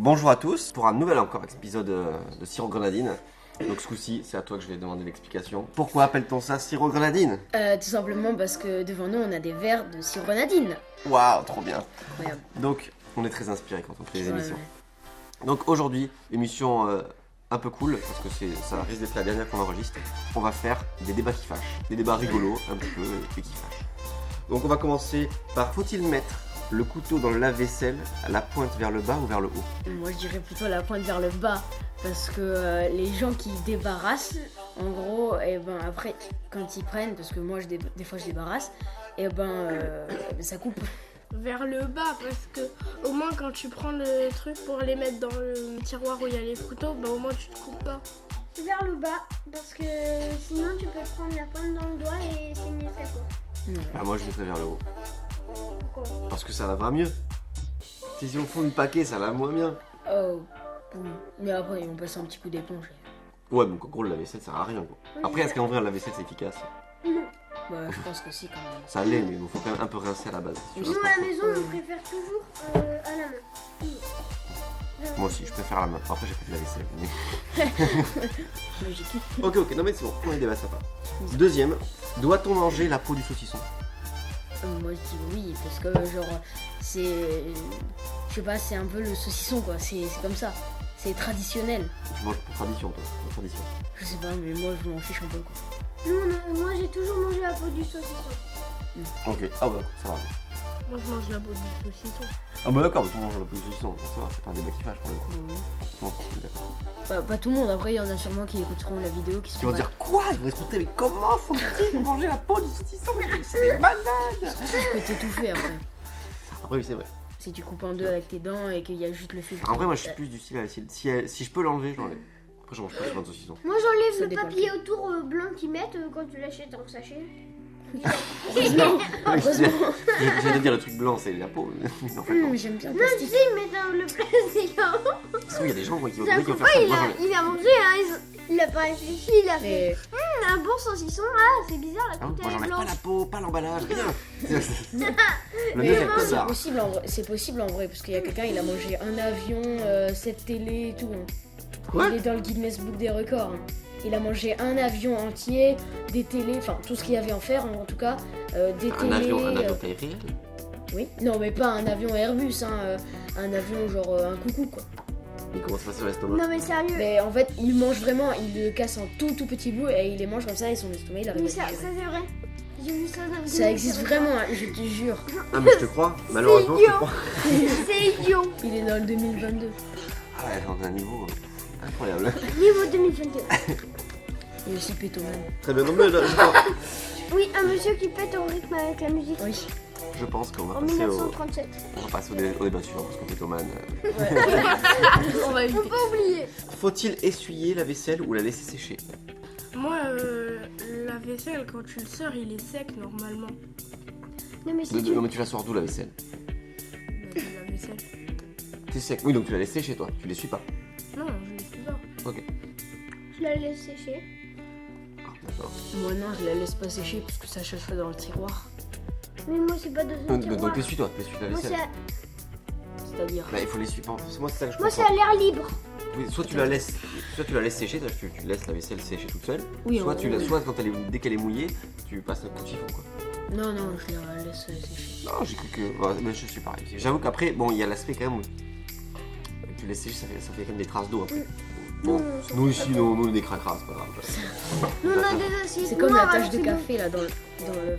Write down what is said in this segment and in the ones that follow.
Bonjour à tous pour un nouvel encore épisode de sirop grenadine. Donc ce coup-ci, c'est à toi que je vais demander l'explication. Pourquoi appelle-t-on ça sirop grenadine? Tout simplement parce que devant nous on a des verres de sirop grenadine. Waouh, trop bien. Incroyable. Donc on est très inspiré quand on fait les émissions. Ouais. Donc aujourd'hui, émission un peu cool, parce que ça risque d'être la dernière qu'on enregistre. On va faire des débats qui fâchent, des débats rigolos un petit peu et qui fâchent. Donc on va commencer par faut-il mettre le couteau dans le lave-vaisselle à la pointe vers le bas ou vers le haut? Moi je dirais plutôt la pointe vers le bas parce que les gens qui débarrassent, en gros, et ben après quand ils prennent, parce que moi des fois je débarrasse, et ça coupe. Vers le bas parce que au moins quand tu prends le truc pour les mettre dans le tiroir où il y a les couteaux, bah au moins tu te coupes pas. Vers le bas parce que sinon tu peux prendre la pointe dans le doigt et saigner ça quoi. Ah, moi je mettrais vers le haut. Pourquoi? Parce que ça lavera mieux. Si on fout une paquet, ça lave moins bien. Oh, oui. Mais après ils vont passer un petit coup d'éponge. Ouais, donc en gros, le lave-vaisselle sert à rien quoi. Après, est-ce qu'en vrai, le lave-vaisselle c'est efficace? Bah je pense que si quand même. Ça l'est, mais il faut quand même un peu rincer à la base. Si tu Nous rinces à pas la trop. maison on préfère toujours à la main. Moi aussi, je préfère la main. Après, j'ai fait de la vaisselle. Logique. Ok, non mais c'est bon, on est débat ça part. Deuxième, doit-on manger la peau du saucisson? Moi je dis oui parce que genre c'est, je sais pas, c'est un peu le saucisson quoi, c'est comme ça, c'est traditionnel. Tu manges pour tradition, toi, pour tradition. Je sais pas mais moi je m'en fiche un peu quoi. Moi j'ai toujours mangé la peau du saucisson. Ok, ah bah ça va. Moi je mange la peau du saucisson. Ah bah d'accord, tu manges la peau du saucisson, ça va, c'est pas un débat qui fâche pour le coup. Non, d'accord. Pas tout le monde, après il y en a sûrement qui écouteront la vidéo qui Qui vont dire quoi? Ils vont se demander mais comment faut-il manger la peau du saucisson? Mais c'est des malades! tu peux t'étouffer après. Après oui, c'est vrai. Si tu coupes en deux avec tes dents et qu'il y a juste le fil. En vrai, moi je suis plus du style à essayer. Si je peux l'enlever, je l'enlève. Après, je mange pas souvent de saucisson. Moi Ça j'enlève le dépend. papier autour blanc qu'ils mettent quand tu l'achètes en sachet. Non, J'allais dire le truc blanc, c'est la peau. Mais en fait, non. j'aime bien le Non tu plastique. sais ils mettent le plastique en haut. Sinon, il y a des gens qui vont La faire fois ça. Moi, il a mangé hein, il a pas réfléchi, il a fait Mais un bon saucisson, ah c'est bizarre la Ah, croûte moi elle est j'enlève pas blanche. la peau, pas l'emballage, rien. Le Mais mieux c'est le c'est codard. possible en vrai, c'est possible en vrai parce qu'il y a quelqu'un il a mangé un avion, cette télé et tout. Hein. Quoi? Il est dans le Guinness Book des records. Hein. Il a mangé un avion entier, des télés, enfin tout ce qu'il y avait en faire en tout cas, des Un télés. avion taille réelle? Oui. Non mais pas un avion Airbus, hein, un avion genre un coucou quoi. Il commence à passer sur l'estomac. Non mais sérieux. Mais en fait il mange vraiment, il le casse en tout petit bout et il les mange comme ça et son estomac il arrive Mais à ça digérer. c'est vrai. J'ai vu ça dans le Ça Guinness existe des vraiment, hein, je te jure. Ah, mais je te crois, malheureusement, je te idiot. crois. records. C'est idiot. Il est dans le 2022. Ah ouais, dans un niveau incroyable. Niveau 2021. Il est aussi pétoman. Très bien, non, mais Oui, un monsieur qui pète au rythme avec la musique. Oui. je pense qu'on va En passer au 1937. au débat suivant parce qu'on fait Thoman. On va Faut éviter. pas oublier. Faut-il essuyer la vaisselle ou la laisser sécher? Moi la vaisselle quand tu le sors il est sec normalement. Non mais si tu... Non, mais tu la sors d'où la vaisselle? La vaisselle. T'es sec. Oui, donc tu la laisses sécher toi, tu l'essuies pas. Non, je l'essuie pas. Ok. Je la laisse sécher. Ah, d'accord. Moi non, je la laisse pas sécher parce que ça chauffe dans le tiroir. Mais moi c'est pas dans un Donc tiroir. t'essuies-toi, t'essuies la Moi vaisselle. C'est-à-dire. Bah, il faut l'essuyer. Moi, c'est ça que je Moi comprends. c'est à l'air libre. Oui, soit tu la laisses sécher, c'est-à-dire que tu laisses la vaisselle sécher toute seule. Oui, soit en- soit quand dès qu'elle est mouillée, tu passes un coup de chiffon quoi. Non, non, je la laisse sécher. Non, j'ai cru que. Ouais, mais je suis pareil. J'avoue qu'après, bon, il y a l'aspect quand même où tu laisses sécher, ça fait quand même des traces d'eau après. Bon, nous ici, nous on est des cracras, c'est pas grave. Nous on a des assiettes C'est comme la noires, tache de alors café là dans le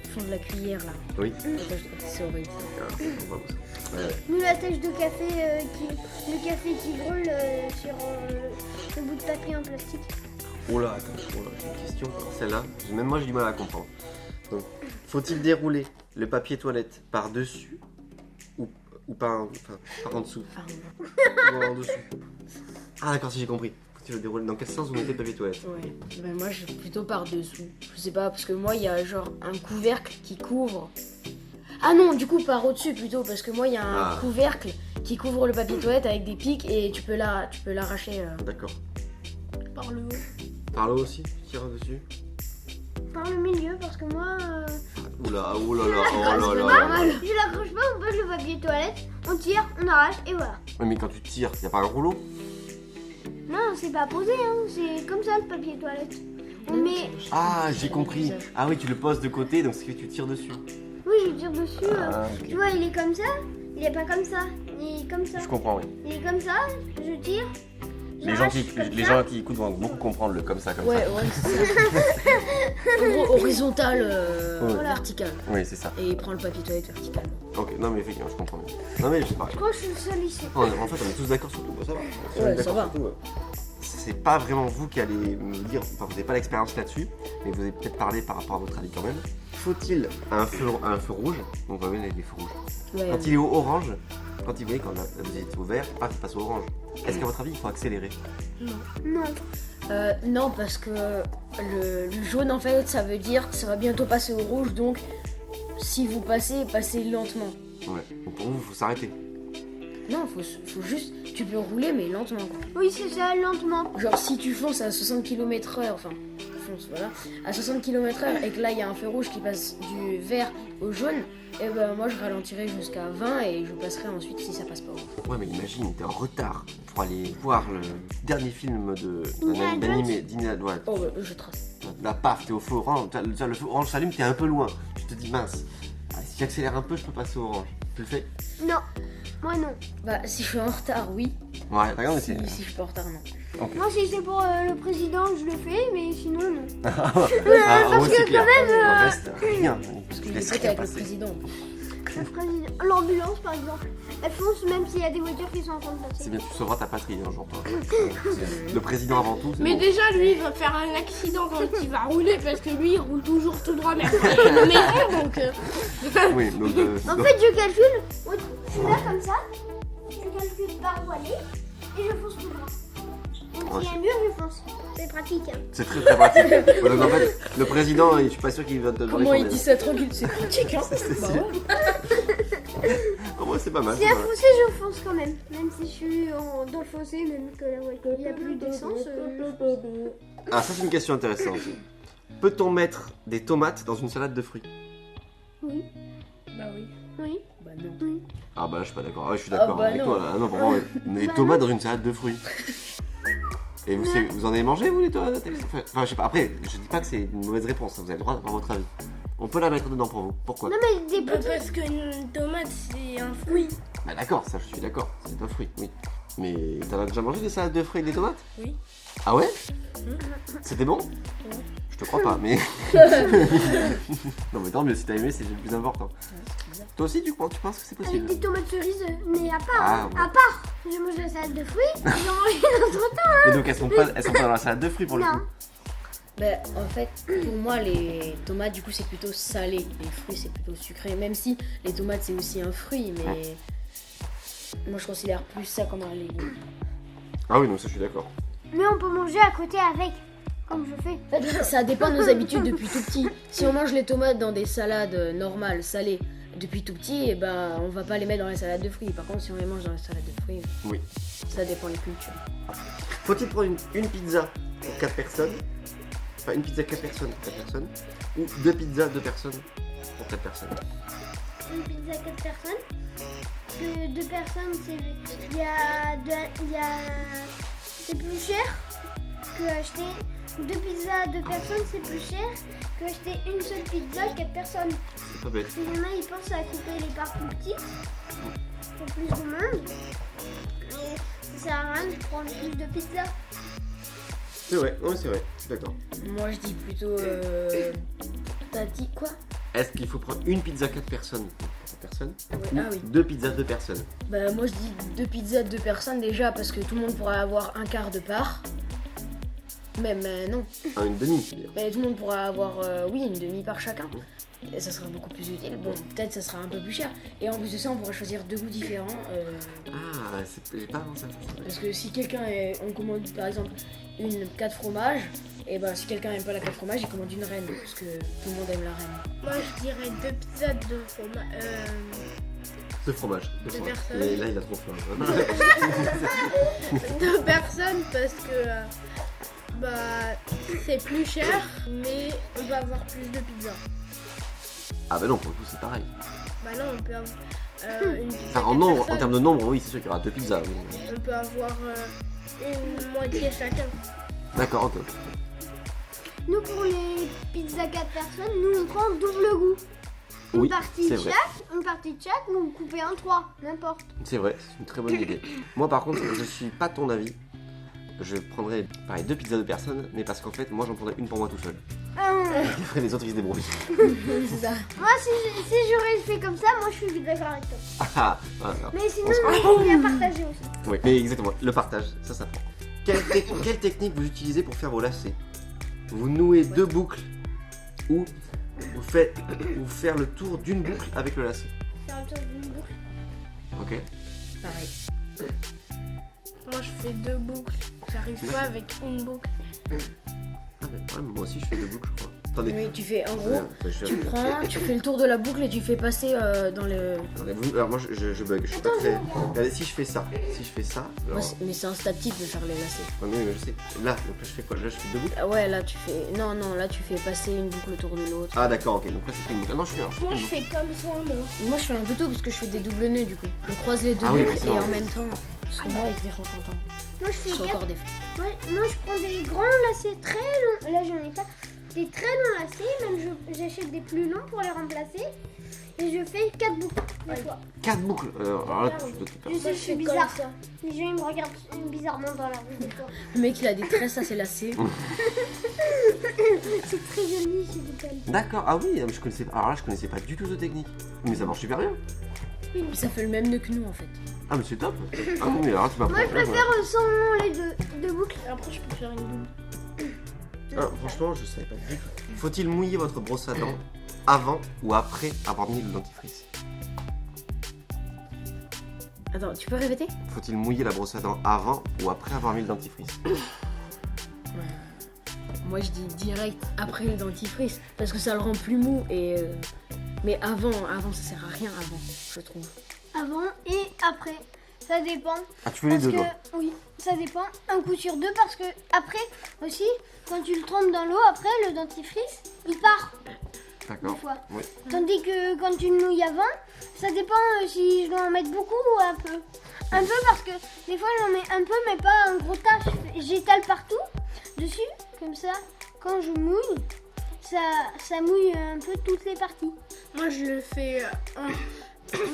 fond de la cuillère là. Oui. La tache de café, c'est horrible. Ah, on voit ça. Ouais, ouais. Nous la tache de café le café qui brûle sur le bout de papier en plastique. Oh là, attends, j'ai une question. Celle-là, même moi j'ai du mal à la comprendre. Donc, faut-il dérouler le papier toilette par-dessus ou par en dessous Pardon. ou en dessous? Ah d'accord, si j'ai compris. Faut-il le dérouler dans quel sens vous mettez le papier toilette? Ouais. Ben moi je suis plutôt par dessous. Je sais pas parce que moi il y a genre un couvercle qui couvre. Ah non, du coup par au-dessus plutôt parce que moi il y a un Ah. couvercle qui couvre le papier toilette avec des pics et tu peux l'arracher. D'accord. Par le haut. Par là aussi, tu tires dessus? Par le milieu parce que moi Oula, oh là là, oh Ah, là c'est là. pas normal. je l'accroche pas, on pose le papier toilette, on tire, on arrache et voilà. Ouais, mais quand tu tires, y a pas un rouleau? Non, c'est pas posé, hein. C'est comme ça le papier toilette. On met. Ah, j'ai compris. Ah oui, tu le poses de côté, donc c'est que tu tires dessus. Oui, je tire dessus. Ah, ok. Tu vois, il est comme ça. Il est pas comme ça. Il est comme ça. Je comprends, oui. Il est comme ça. Je tire. Les gens qui écoutent vont beaucoup comprendre le comme ça, comme Ouais, ça. ouais, c'est ça. En gros, horizontal, Ouais. vertical. Oui, c'est ça. Et il prend le papier toilette vertical. Ok, non mais effectivement, je comprends bien. Non mais c'est pareil. Je crois que je suis le seul ici. En fait, on est tous d'accord sur tout, bah, ça va. Si on est Ouais, d'accord ça va. sur tout, c'est pas vraiment vous qui allez me dire, enfin vous n'avez pas l'expérience là-dessus, mais vous avez peut-être parlé par rapport à votre avis quand même. Faut-il un feu rouge, donc on va voir les feux rouges. Ouais. Quand il est au orange, quand il voyez quand vous êtes au vert, il passe au orange. Est-ce qu'à votre avis il faut accélérer? Non. Non, parce que le jaune, en fait, ça veut dire que ça va bientôt passer au rouge, donc si vous passez lentement. Ouais. Donc pour vous, il faut s'arrêter. Non, faut juste. Tu peux rouler, mais lentement, quoi. Oui, c'est ça, lentement. Genre, si tu fonces à 60 km/h, enfin, fonce, voilà, à 60 km/h et que là, il y a un feu rouge qui passe du vert au jaune, et ben moi, je ralentirai jusqu'à 20 et je passerai ensuite si ça passe pas au rouge. Ouais, mais imagine, t'es en retard pour aller voir le dernier film Indiana d'animé d'Indiana Jones. Oh, ouais, je trace. Là, paf, t'es au feu orange, le feu orange s'allume, t'es un peu loin. Tu te dis, mince, si j'accélère un peu, je peux passer au orange. Tu le fais? Non. Moi, non. Bah, si je suis en retard, oui. Ouais, regarde, mais Si, c'est. si je suis pas en retard, non. Moi, si c'est pour le président, je le fais, mais sinon, non. Ah, ouais, c'est clair. Le reste, rien. Parce Tu que laisses je rien avec le passer. président. Le président. L'ambulance, par exemple. Elle fonce même s'il y a des voitures qui sont en train de C'est passer. bien, tu sauveras ta patrie un jour, toi. Le président avant tout, c'est Mais bon. déjà, lui, il va faire un accident quand il va rouler parce que lui, il roule toujours tout droit, même quand il est nommé rond, donc. Oui, donc. En fait, je calcule. Oui, je suis là comme ça. Je calcule par où aller. Et je fonce tout droit. Donc, s'il y a un mur, je fonce. C'est pratique. Hein. C'est très très pratique. Ouais, donc en fait, le président, je suis pas sûr qu'il va te demander Comment il ton dit aide. ça tranquille, c'est pratique, hein. Bah ouais. Oh, ouais, c'est pas mal. Si c'est à pas mal. foncer, je fonce quand même. Même si je suis dans le fossé, même que la voiture, il n'y a plus d'essence. Ah, ça c'est une question intéressante. Peut-on mettre des tomates dans une salade de fruits? Oui. Bah oui. Oui. Bah non. Ah bah là je suis pas d'accord. Ah, je suis d'accord bah avec non. toi là. Ah non, vraiment, mais des tomates dans une salade de fruits. Et vous en avez mangé vous les tomates? Enfin je sais pas, après je dis pas que c'est une mauvaise réponse, vous avez le droit d'avoir votre avis. On peut la mettre dedans pour vous, pourquoi? Non, mais des Bah, petits. parce qu'une tomate, c'est un fruit. Bah d'accord, ça je suis d'accord, c'est un fruit, oui. Mais t'en as déjà mangé des salades de fruits et des tomates? Oui. Ah ouais? C'était bon? Je te crois pas, mais... Non mais tant mieux, si t'as aimé c'est le plus important. Toi aussi tu penses que c'est Avec possible? des tomates cerises, mais à part. Ah, hein. ouais. À part. Je mange la salade de fruits. J'en mange une autre temps. Et donc elles sont pas dans la salade de fruits pour le Non. coup? Bah, en fait, pour moi, les tomates, du coup, c'est plutôt salé. Les fruits, c'est plutôt sucré. Même si les tomates, c'est aussi un fruit, mais moi, je considère plus ça comme un légume. Ah oui, donc ça je suis d'accord. Mais on peut manger à côté avec. Comme je fais. En fait, ça dépend de nos habitudes depuis tout petit. Si on mange les tomates dans des salades normales, salées, depuis tout petit, et ben, on va pas les mettre dans les salades de fruits. Par contre, si on les mange dans les salades de fruits, Oui. ça dépend des cultures. Faut-il prendre une pizza pour 4 personnes? Enfin, une pizza 4 personnes pour 4 personnes? Ou 2 pizzas 2 personnes pour 4 personnes? Une pizza 4 personnes. Que 2 personnes, c'est plus cher que acheter 2 pizzas 2 personnes, c'est plus cher que acheter une seule pizza 4 personnes. C'est pas bête. Il y en a, ils pensent à couper les parts plus petites pour plus de monde. Mais ça sert à rien de prendre plus de pizza. C'est vrai, non mais c'est vrai, je suis d'accord. Moi, je dis plutôt. T'as dit quoi? Est-ce qu'il faut prendre une pizza 4 personnes pour 4 personnes? Ouais, ah oui. 2 pizzas 2 personnes? Bah, moi, je dis 2 pizzas de 2 personnes déjà parce que tout le monde pourra avoir un quart de part. Même non. Ah, une demi, c'est dire. Mais tout le monde pourra avoir, oui, une demi-part chacun. Et ça sera beaucoup plus utile. Bon, peut-être ça sera un peu plus cher. Et en plus de ça, on pourra choisir 2 goûts différents. Ah, j'ai pas pensé à ça. Parce que si on commande par exemple une 4 fromages, et ben si quelqu'un aime pas la 4 fromages, il commande une reine. Parce que tout le monde aime la reine. Moi, je dirais 2 pizzas de fromage. De fromage. Deux fromage. personnes. Et là, il a trop faim. 2 personnes parce que bah c'est plus cher, mais on va avoir plus de pizzas. Ah bah non, pour le coup, c'est pareil. Bah non, on peut avoir. une pizza Enfin, en 4 nombre, en personnes. termes de nombre, oui, c'est sûr qu'il y aura 2 pizzas. Oui. On peut avoir une moitié chacun. D'accord, ok. Nous, pour les pizzas 4 personnes, nous, on prend double goût. Une Oui, partie c'est de vrai. chaque, nous couper en 3, n'importe. C'est vrai, c'est une très bonne idée. Moi, par contre, je suis pas ton avis. Je prendrais, pareil, 2 pizzas de personnes, mais parce qu'en fait, moi, j'en prendrais une pour moi tout seul. Et après, les autres, ils se débrouillent. C'est ça. Moi, si j'aurais fait comme ça, moi, je suis d'accord avec toi. Ah, ah, ah. Mais sinon, il y a partagé aussi. Oui, mais exactement, le partage, ça prend. Quelle technique vous utilisez pour faire vos lacets? Vous nouez 2 boucles ou vous faire le tour d'une boucle avec le lacet. C'est un tour d'une boucle. Ok. Pareil. Moi je fais 2 boucles. J'arrive pas avec une boucle. Ah, mais ouais, moi aussi, je fais 2 boucles, je crois. Attendez. Oui, tu fais en gros, Je tu prends, tu fais le tour de la boucle et tu fais passer dans le. Alors moi je bug, je suis pas très. Regardez, si je fais ça, alors... Mais c'est un stade type de faire les lacets. Ouais, mais je sais. Là, donc là je fais quoi? Là je fais 2 boucles. Ah ouais, là tu fais. Non, là tu fais passer une boucle autour de l'autre. Ah d'accord, ok, donc là c'est une boucle. Ah non, je fais Moi une je boucle. fais comme ça, moi. Moi je fais un peu tout parce que je fais des doubles nœuds du coup. Je croise les deux Ah oui, boucles c'est et vrai. en même temps. Parce que moi ils se défendent tout le temps. Moi, je Je fais suis 4. encore des. Moi, je prends des grands lacets très longs. Là, j'en ai pas. Des très longs lacets. Même, j'achète des plus longs pour les remplacer. Et je fais 4 boucles des fois. 4 boucles. Alors là, tu dois tout Je sais, Moi, je suis fais comme bizarre. ça. Les gens, ils me regardent bizarrement dans la rue des fois. Le mec il a des tresses assez lacées. C'est très joli, s'il vous plaît. D'accord, ah oui, mais je connaissais pas. Alors là, je connaissais pas du tout cette technique. Mais ça marche super bien. Ça fait le même nœud que nous en fait. Ah, mais c'est top. Ah oui, mais alors tu m'as Moi, je préfère sans les deux boucles. Et après je peux faire une double. Ah, franchement, je savais pas du tout. Faut-il mouiller votre brosse à dents avant ou après avoir mis le dentifrice? Attends, tu peux répéter? Faut-il mouiller la brosse à dents avant ou après avoir mis le dentifrice? Moi je dis direct après le dentifrice parce que ça le rend plus mou et. Mais avant ça sert à rien avant, je trouve. Avant et après. Ça dépend. Ah, tu fais les Parce deux, que, toi? oui, ça dépend. Un coup sur deux parce que après aussi, quand tu le trempes dans l'eau, après le dentifrice, il part des D'accord. fois. Oui. Tandis que quand tu le nouilles avant, ça dépend si je dois en mettre beaucoup ou un peu. Un peu parce que des fois j'en mets un peu mais pas un gros tas. J'étale partout dessus, comme ça. Quand je mouille, ça mouille un peu toutes les parties. Moi je le fais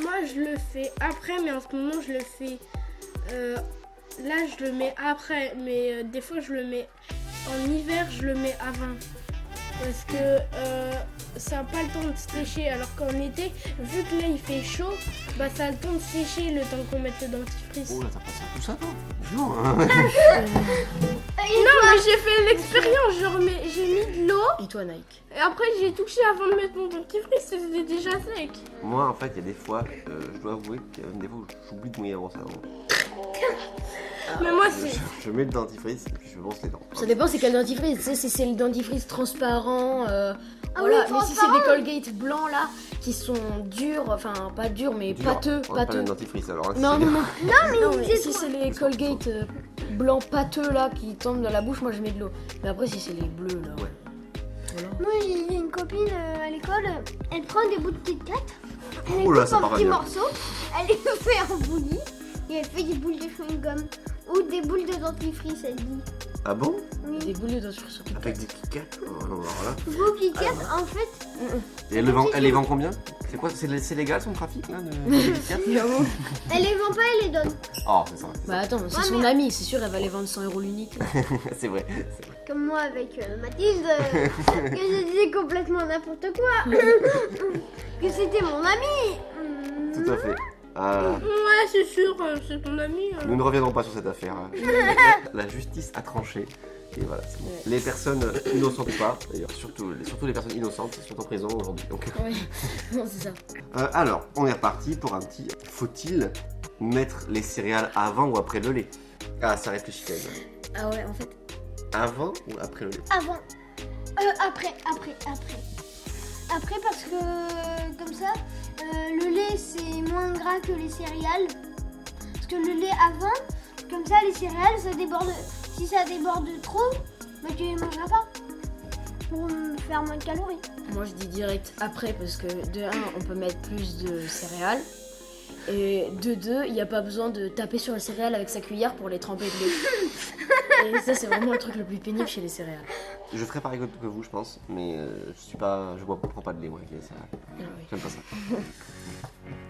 moi je le fais après, mais en ce moment je le fais là je le mets après, mais des fois je le mets en hiver, je le mets avant parce que ça n'a pas le temps de sécher, alors qu'en été, vu que là il fait chaud, bah ça a le temps de sécher le temps qu'on mette le dentifrice. Oh là, t'as passé tout ça, toi? Franchement, hein. Non mais j'ai fait l'expérience, j'ai mis de l'eau Et toi Nike? et après j'ai touché avant de mettre mon dentifrice, c'était déjà sec. Moi, en fait, il y a des fois, je dois avouer qu'il y a des fois où j'oublie de mouiller la brosse à dents. Mais moi c'est... Je mets le dentifrice et puis je brosse les dents. Ça dépend c'est quel dentifrice, tu sais si c'est le dentifrice transparent, Ah voilà, oui, mais si c'est des Colgate blancs là, qui sont durs, enfin pas durs mais Dur. pâteux, On va pas pâteux. le dentifrice alors. Hein, Non, c'est- non, non, mais c'est si c'est les Colgate blancs pâteux là qui tombent dans la bouche, moi je mets de l'eau. Mais après si c'est les bleus là, Ouais. voilà. Moi, j'ai une copine à l'école, elle prend des bouts de Kit Kat, elle les Oh là, coupe ça en part petits bien. morceaux, elle les fait en bouillie et elle fait des boules de chewing-gum ou des boules de dentifrice, elle dit. Ah bon? Oui. Des boules de dentifrice sur Kit Kat. Avec des Kit Kat? Oh, non, alors là. Vos Kit Kat, en fait, Et elle les vend combien? C'est quoi? C'est légal son trafic là de Kit Kat? elle les vend pas, elle les donne. Oh, c'est ça. Bah attends, c'est Ouais, son mais- amie, c'est sûr elle va les vendre 100 € l'unité. C'est vrai. C'est vrai. Comme moi avec Mathilde, que je disais complètement n'importe quoi, que c'était mon ami. Tout à fait. Ah, Ouais c'est sûr, c'est ton ami. nous ne reviendrons pas sur cette affaire. Hein. La justice a tranché. Et voilà, c'est bon. Ouais. Les personnes innocentes ou pas, d'ailleurs, surtout les personnes innocentes sont en prison aujourd'hui. Donc. Ouais, non c'est ça. Alors, on est reparti pour un petit. Faut-il mettre les céréales avant ou après le lait? Ah, ça réfléchit quand même. Ah ouais en fait, Avant ou après le lait? Avant. Après. Après parce que comme ça, le lait c'est moins gras que les céréales. Parce que le lait avant, comme ça les céréales ça déborde. Si ça déborde trop, bah tu les mangeras pas. Pour me faire moins de calories. moi je dis direct après parce que de 1 on peut mettre plus de céréales Et de deux, il n'y a pas besoin de taper sur les céréales avec sa cuillère pour les tremper de lait. Et ça, c'est vraiment le truc le plus pénible chez les céréales. Je ferai pareil que vous, je pense, mais je prends pas de lait moi avec les céréales. Ah oui. J'aime pas ça.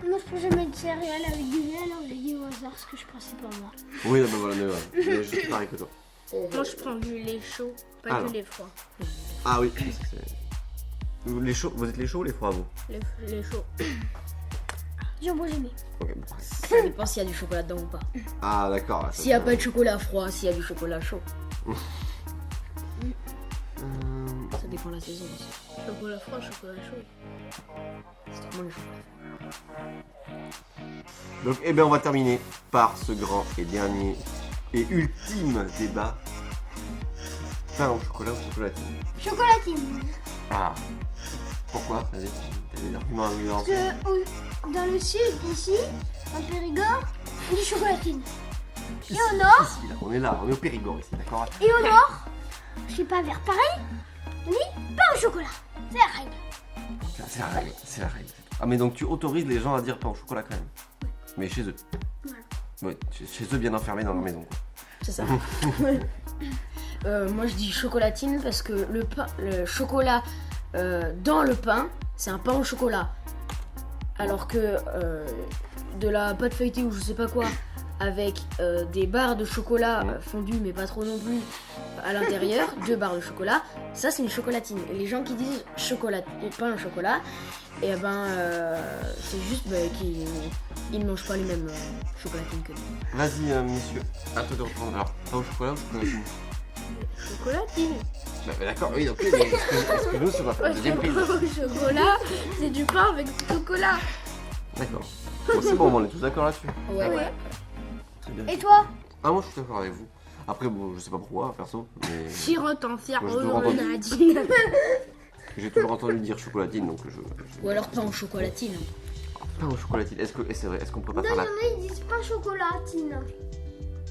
Moi, je prends jamais de céréales avec du lait, alors j'ai dit au hasard ce que je pensais pour moi. Oui, non, mais voilà, mais je fais pareil que toi. Moi, je prends du lait chaud, pas Alors. du lait froid. Ah oui, les chauds, vous êtes les chauds ou les froids vous? Les chauds. J'en bois jamais. Ok, bon. Ça dépend s'il y a du chocolat dedans ou pas. Ah d'accord. là, ça S'il n'y a fait- pas de chocolat froid, s'il y a du chocolat chaud. Ça dépend de la saison aussi. Chocolat froid, chocolat chaud. C'est vraiment le chocolat. Donc, eh bien, on va terminer par ce grand et dernier et ultime débat. Pain au chocolat ou chocolatine? Chocolatine. Ah. Pourquoi? Vas-y, t'as des arguments à nous Parce lancer. que dans le sud, ici, en Périgord, il y a du chocolatine. Et au nord, Ici, là, on est au Périgord ici, d'accord? et au nord, je sais pas, vers Paris, on dit pain au chocolat. C'est la règle. C'est la règle, c'est la règle. Ah, mais donc tu autorises les gens à dire pain au chocolat quand même? Mais chez eux? Voilà. Ouais, chez eux bien enfermés dans leur maison. Quoi. C'est ça. Moi je dis chocolatine parce que le chocolat dans le pain, c'est un pain au chocolat. Alors que de la pâte feuilletée ou je sais pas quoi, avec des barres de chocolat fondues mais pas trop non plus à l'intérieur, 2 barres de chocolat, ça c'est une chocolatine. Et les gens qui disent pain au chocolat, et ben c'est juste qu'ils ne mangent pas les mêmes chocolatines que nous. Vas-y, monsieur, à toi de reprendre. Alors, pain au chocolat ou chocolatine? Chocolatine. Bah, d'accord, oui, donc excuse-nous, c'est pas la deuxième prise. Au chocolat, c'est du pain avec du chocolat. D'accord. Bon, c'est bon, on est tous d'accord là-dessus. Ouais. Très bien. Et toi? Ah, moi je suis d'accord avec vous. Après, bon, je sais pas pourquoi, perso, mais Sirote en fier Moi, je aux dois rendre- grenadines. j'ai toujours entendu dire chocolatine, donc Ou alors pain au chocolatine. Pain au chocolatine, est-ce vrai, est-ce qu'on peut pas Non, faire il y la... en a, ils disent pas chocolatine.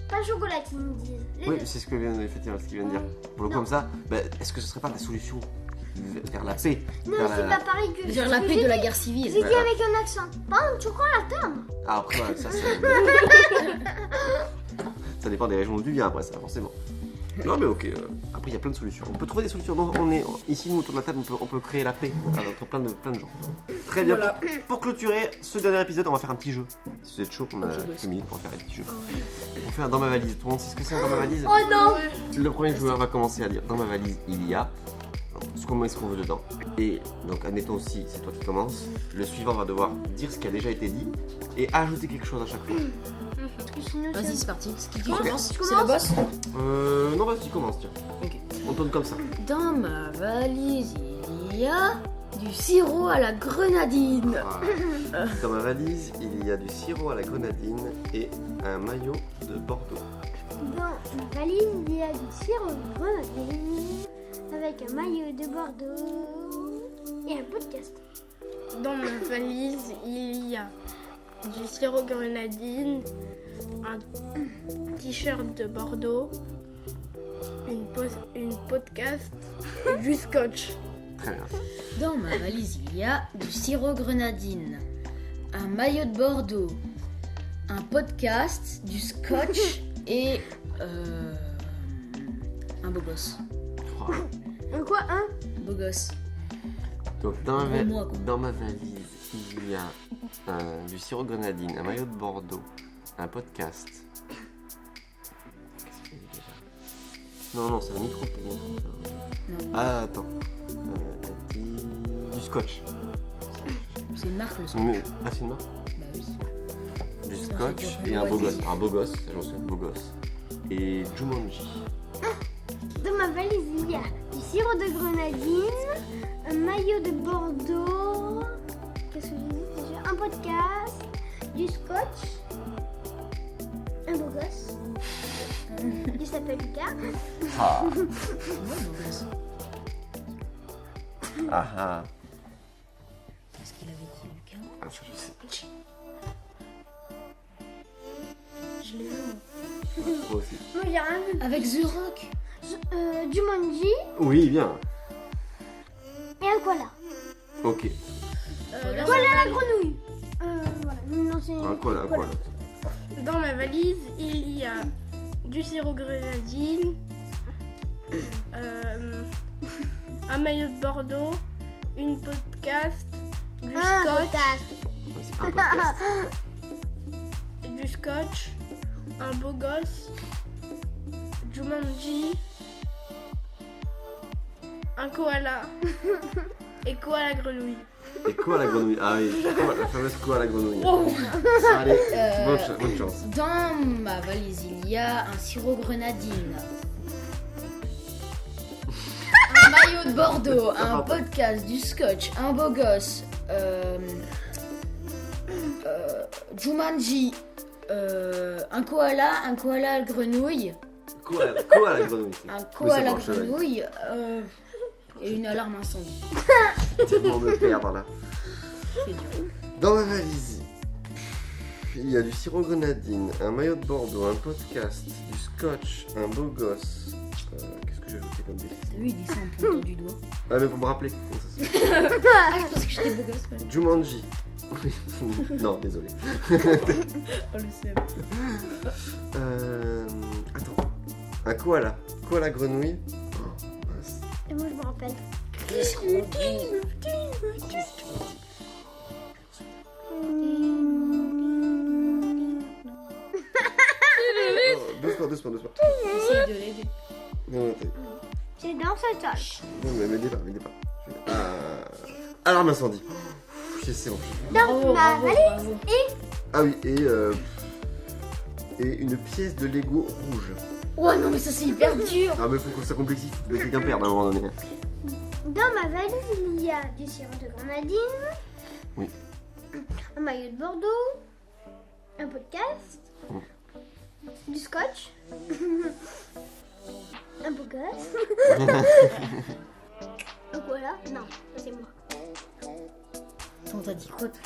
Pas chocolatine, ils disent. Les Oui, deux. c'est ce que vient, effectivement, ce qu'il vient de dire. Pour le coup, Non. comme ça, bah, est-ce que ce serait pas la solution vers la paix? Non, vers c'est pas pareil que Vers ce la que paix j'ai de la dit. guerre civile. J'ai dit avec un accent. Pain au chocolat. Ah, après, ouais, ça c'est... ça dépend des régions où tu viens, après, ça, forcément. Non, mais ok, après, il y a plein de solutions. On peut trouver des solutions. Donc, ici, nous, autour de la table, on peut créer la paix entre plein de gens. Très bien. Voilà. Pour clôturer ce dernier épisode, on va faire un petit jeu. Si vous êtes chaud, on a Ok, quelques boss. minutes pour faire un petit jeu. On fait un dans ma valise. Tout le monde sait ce que c'est un dans ma valise? Oh non. Le premier joueur va commencer à dire dans ma valise il y a comment est-ce qu'on veut dedans. Et donc admettons aussi c'est toi qui commences. Le suivant va devoir dire ce qui a déjà été dit et ajouter quelque chose à chaque fois. Parce que sinon, Vas-y, ça- c'est parti. C'est qui Ok. commence? Tu C'est le boss? Non vas-y commence tiens. Ok. On tourne comme ça. Dans ma valise, il y a du sirop à la grenadine. Voilà. Dans ma valise il y a du sirop à la grenadine et un maillot de Bordeaux. Dans ma valise, il y a du sirop de grenadine avec un maillot de Bordeaux et un podcast. Dans ma valise, il y a du sirop grenadine, un t-shirt de Bordeaux, une podcast et du scotch. Très bien. Dans ma valise, il y a du sirop grenadine, un maillot de Bordeaux, un podcast, du scotch et un beau gosse. Voilà. Quoi, hein? Beau gosse. Donc dans Pour moi, quoi. dans ma valise il y a du sirop de grenadine, un maillot de Bordeaux, un podcast. Qu'est-ce qu'il y a déjà? Non, c'est un micro. Non. Ah, attends. Du scotch. C'est une marque le scotch. Ah, c'est une marque? Bah oui. Du Ça, scotch c'est et un beau ouais, gosse. Un beau gosse, ça j'en sais, beau gosse. Et Jumanji. Dans ma valise, il y a du sirop de grenadine, un maillot de Bordeaux, qu'est-ce que j'ai dit déjà? Un podcast, du scotch, un beau gosse, il s'appelle Lucas, Ah, Ouais, beau gosse. ah, ah. Qu'est-ce qu'il avait dit, Lucas? Ah, ça, je sais. je l'ai vu moi. Moi aussi. Moi j'ai rien vu. Avec The Rock. Jumanji Oui, bien. et un koala. Ok. Dans Koala la grenouille. Voilà, non, Non, c'est Un koala, un koala. Dans ma valise, il y a du sirop grenadine, un maillot de Bordeaux, une podcast, du scotch, Ouais, c'est un podcast. du scotch, un beau gosse, Jumanji, un koala et koala grenouille. Et quoi la grenouille? Ah oui, la fameuse quoi la grenouille. Oh. Allez, bonne chance. Dans ma valise, il y a un sirop grenadine, un maillot de Bordeaux, un podcast, du scotch, un beau gosse, Jumanji, un koala grenouille, Quoi la grenouille? un Oui, koala ça marche, ouais. grenouille et une alarme incendie. Tellement me perdre là. C'est dur. Dans ma valise, il y a du sirop grenadine, un maillot de Bordeaux, un podcast, du scotch, un beau gosse. Qu'est-ce que j'ai ajouté comme bêtise? T'as vu, il descend en pointant du doigt. Ah mais faut me rappeler. Comment ça se fait? Ah, je pense que j'étais beau gosse quand même. Jumanji. Non, désolé. Oh, le seum. Attends. Un koala. Koala grenouille. Oh, mince. Et moi, je me rappelle. Oh, doucement. Essaye de l'aider. Non, C'est dans cette tâche. non, mais m'aidez pas. Alarme incendie. C'est bon. Bravo, ma bravo. Ah oui, et une pièce de Lego rouge. Oh non, mais ça c'est hyper dur. Ah mais faut que ça complexifie, faut que quelqu'un perde à un moment donné. Dans ma valise, il y a du sirop de grenadine. Oui. Un maillot de Bordeaux. Un podcast. Du scotch. Un beau gosse. Un koala. Non, ça c'est moi. Attends, t'as dit quoi toi?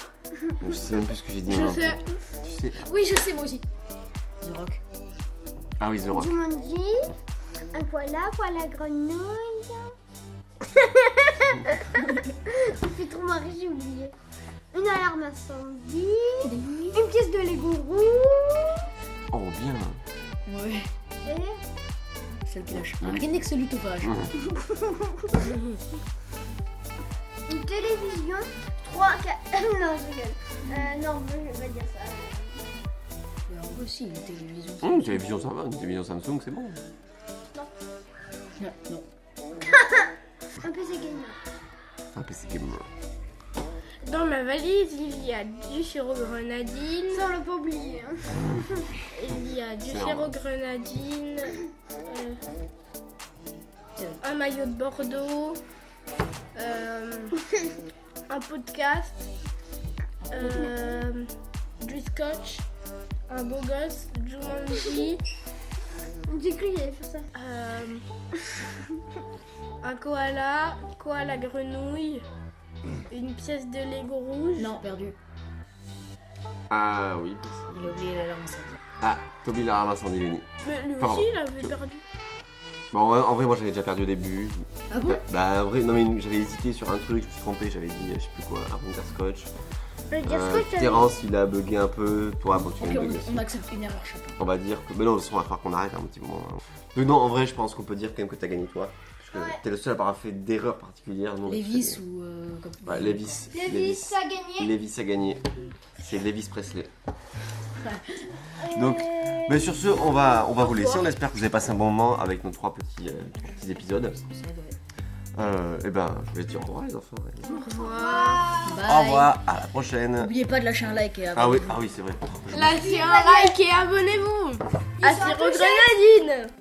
Je sais même plus ce que j'ai dit. Je moi. sais. Tu sais. Oui, je sais, moi aussi. The Rock. Ah oui, The Rock. Jumanji. Un koala grenouille. Ça fait trop marrer, j'ai oublié. Une alarme incendie. Une pièce de Lego rouge. Oh bien. Ouais. Et Celle qui lâche. Un Renex lutophage. une télévision. 3, 4. Non, je rigole. Non, je vais pas dire ça. Alors aussi, une télévision. Une télévision ça va, une télévision Samsung c'est bon. Non. Un PC gamer. Un PC gamer. Dans ma valise, il y a du sirop grenadine, Ça, on l'a pas oublié. Hein. il y a du C'est sirop normal. grenadine, un maillot de Bordeaux, un podcast, du scotch, un beau gosse, Jumanji, J'ai cru qu'il allait faire ça. un koala grenouille, une pièce de Lego rouge. Non, perdu. Ah oui. Il a oublié l'alarme incendie. Ah, Toby l'alarme incendie Lenny. Mais lui Pardon. aussi, il avait perdu. Bon, en vrai moi j'avais déjà perdu au début. Ah bon? Bah en vrai, non mais j'avais hésité sur un truc, je me suis trompé, j'avais dit je sais plus quoi, un scotch. Le dire ce que tu as Terence il a bugué un peu, toi bon tu Ok, viens de bugger aussi. on accepte une erreur chacun. On va dire que. Mais non, de toute façon, on va falloir qu'on arrête un petit moment. Hein. Donc, non, en vrai, je pense qu'on peut dire quand même que t'as gagné toi. Parce que t'es le seul à pas avoir fait d'erreur particulière. Non, Lévis ou comme Ouais, Lévis. Lévis, ça a gagné. Lévis a gagné. C'est Lévis Presley. Donc, mais sur ce, on va vous laisser. On espère que vous avez passé un bon moment avec nos trois petits épisodes. Et ben, je vais dire au revoir, les enfants. Au revoir. Bye. Au revoir, à la prochaine. N'oubliez pas de lâcher un like et Ah oui, c'est vrai. Lâchez un like et abonnez-vous à Sirop Grenadine.